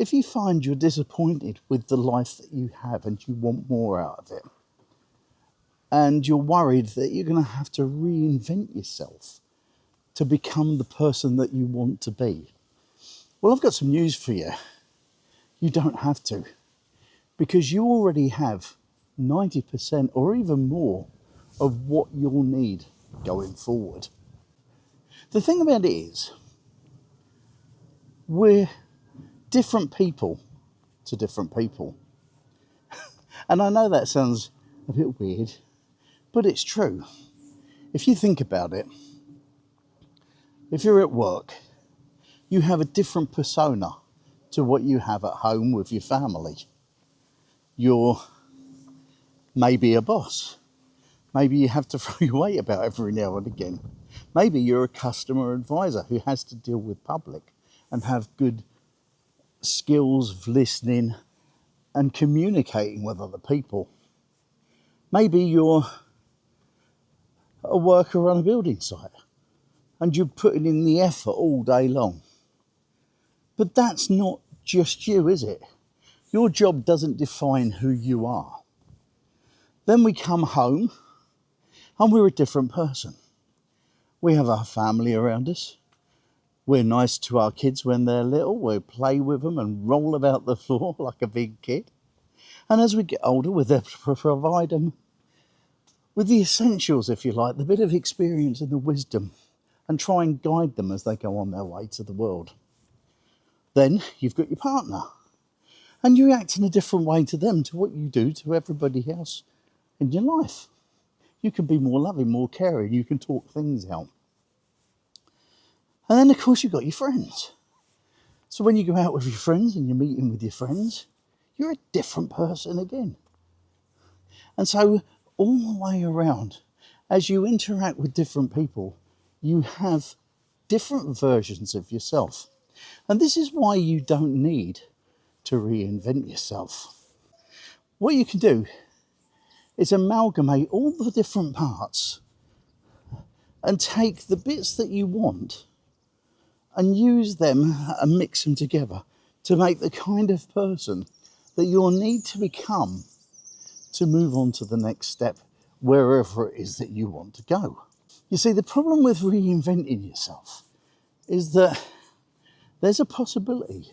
If you find you're disappointed with the life that you have and you want more out of it, and you're worried that you're going to have to reinvent yourself to become the person that you want to be, well, I've got some news for you. You don't have to, because you already have 90% or even more of what you'll need going forward. The thing about it is, we're different people to different people. And I know that sounds a bit weird, but it's true. If you think about it, if you're at work, you have a different persona to what you have at home with your family. You're maybe a boss. Maybe you have to throw your weight about every now and again. Maybe you're a customer advisor who has to deal with public and have good skills of listening and communicating with other people. Maybe you're a worker on a building site and you're putting in the effort all day long. But that's not just you, is it? Your job doesn't define who you are. Then we come home and we're a different person. We have our family around us. We're nice to our kids when they're little. We play with them and roll about the floor like a big kid. And as we get older, we're there to provide them with the essentials, if you like, the bit of experience and the wisdom, and try and guide them as they go on their way to the world. Then you've got your partner, and you react in a different way to them to what you do to everybody else in your life. You can be more loving, more caring, you can talk things out. And then, of course, you've got your friends. So when you go out with your friends and you're meeting with your friends, you're a different person again. And so all the way around, as you interact with different people, you have different versions of yourself. And this is why you don't need to reinvent yourself. What you can do is amalgamate all the different parts and take the bits that you want and use them and mix them together to make the kind of person that you'll need to become to move on to the next step, wherever it is that you want to go. You see, the problem with reinventing yourself is that there's a possibility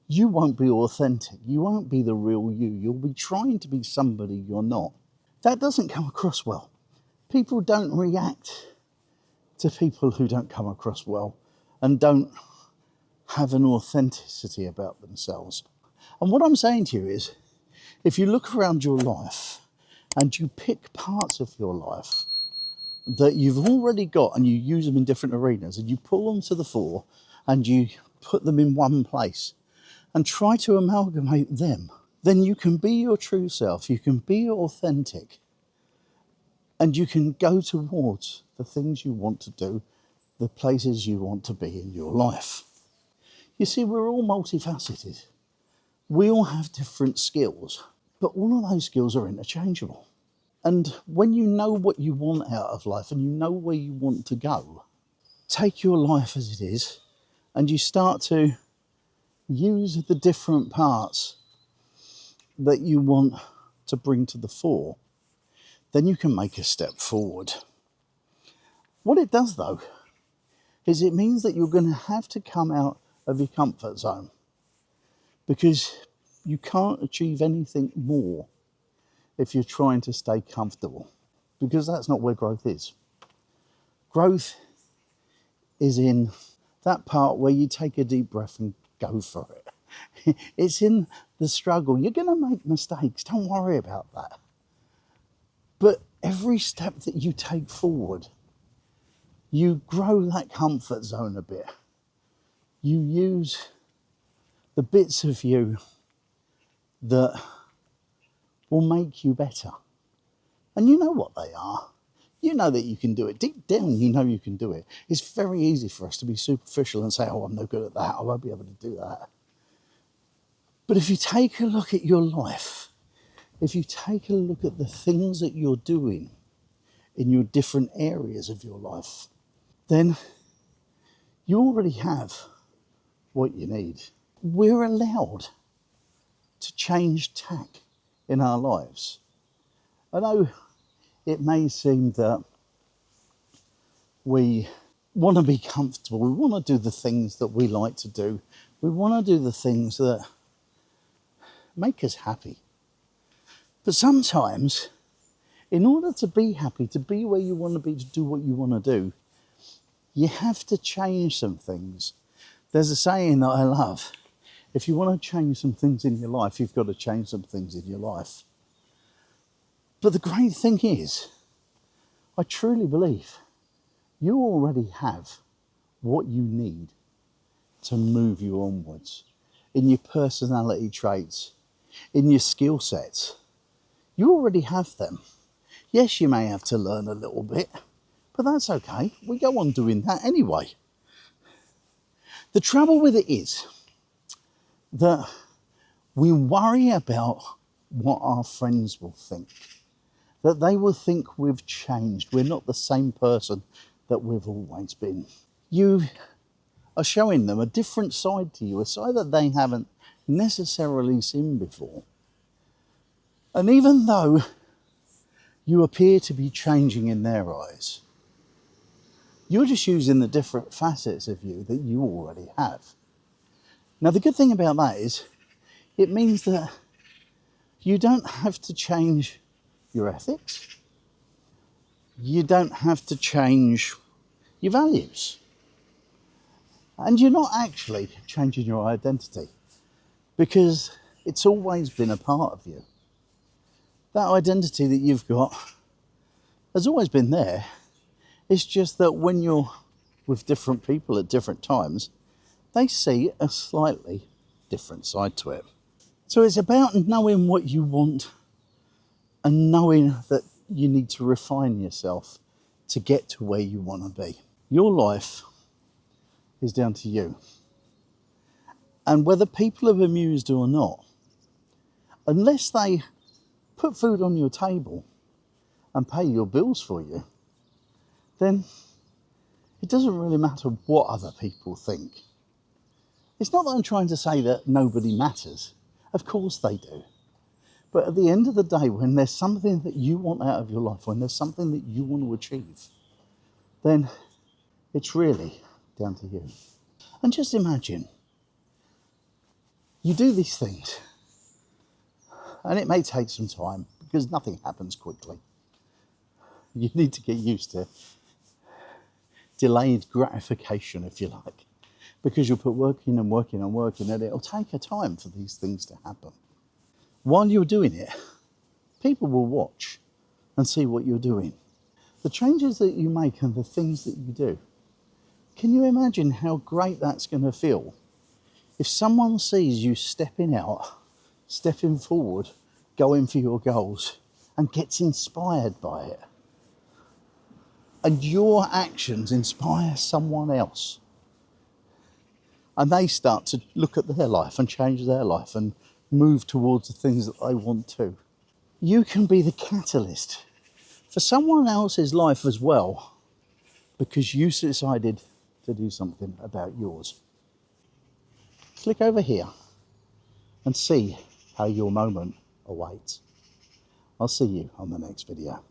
you won't be authentic, you won't be the real you, you'll be trying to be somebody you're not. That doesn't come across well. People don't react to people who don't come across well and don't have an authenticity about themselves. And what I'm saying to you is, if you look around your life and you pick parts of your life that you've already got and you use them in different arenas and you pull them to the fore and you put them in one place and try to amalgamate them, then you can be your true self, you can be authentic, and you can go towards the things you want to do, the places you want to be in your life. You see, we're all multifaceted. We all have different skills, but all of those skills are interchangeable. And when you know what you want out of life and you know where you want to go, take your life as it is and you start to use the different parts that you want to bring to the fore, then you can make a step forward. What it does, though, is it means that you're going to have to come out of your comfort zone, because you can't achieve anything more if you're trying to stay comfortable, because that's not where growth is. Growth is in that part where you take a deep breath and go for it. It's in the struggle. You're going to make mistakes. Don't worry about that. But every step that you take forward, you grow that comfort zone a bit. You use the bits of you that will make you better. And you know what they are. You know that you can do it. Deep down, you know you can do it. It's very easy for us to be superficial and say, oh, I'm no good at that. I won't be able to do that. But if you take a look at your life, if you take a look at the things that you're doing in your different areas of your life, then you already have what you need. we're allowed to change tack in our lives. I know it may seem that we want to be comfortable, we want to do the things that we like to do, we want to do the things that make us happy. But sometimes, in order to be happy, to be where you want to be, to do what you want to do, you have to change some things. There's a saying that I love: if you want to change some things in your life, you've got to change some things in your life. But the great thing is, I truly believe you already have what you need to move you onwards in your personality traits, in your skill sets. You already have them. Yes, you may have to learn a little bit, but that's okay. We go on doing that anyway. The trouble with it is that we worry about what our friends will think, that they will think we've changed. We're not the same person that we've always been. You are showing them a different side to you, a side that they haven't necessarily seen before. And even though you appear to be changing in their eyes, you're just using the different facets of you that you already have. Now, the good thing about that is it means that you don't have to change your ethics. You don't have to change your values. And you're not actually changing your identity, because it's always been a part of you. That identity that you've got has always been there. It's just that when you're with different people at different times, they see a slightly different side to it. So it's about knowing what you want and knowing that you need to refine yourself to get to where you want to be. Your life is down to you. And whether people are amused or not, unless they put food on your table and pay your bills for you, then it doesn't really matter what other people think. It's not that I'm trying to say that nobody matters. Of course they do. But at the end of the day, when there's something that you want out of your life, when there's something that you want to achieve, then it's really down to you. And just imagine, you do these things, and it may take some time because nothing happens quickly. You need to get used to delayed gratification, if you like, because you'll put working and working and working, and it'll take a time for these things to happen. While you're doing it, people will watch and see what you're doing. The changes that you make and the things that you do, can you imagine how great that's going to feel if someone sees you stepping out, stepping forward, going for your goals, and gets inspired by it? And your actions inspire someone else. And they start to look at their life and change their life and move towards the things that they want to. You can be the catalyst for someone else's life as well, because you decided to do something about yours. Click over here and see how your moment awaits. I'll see you on the next video.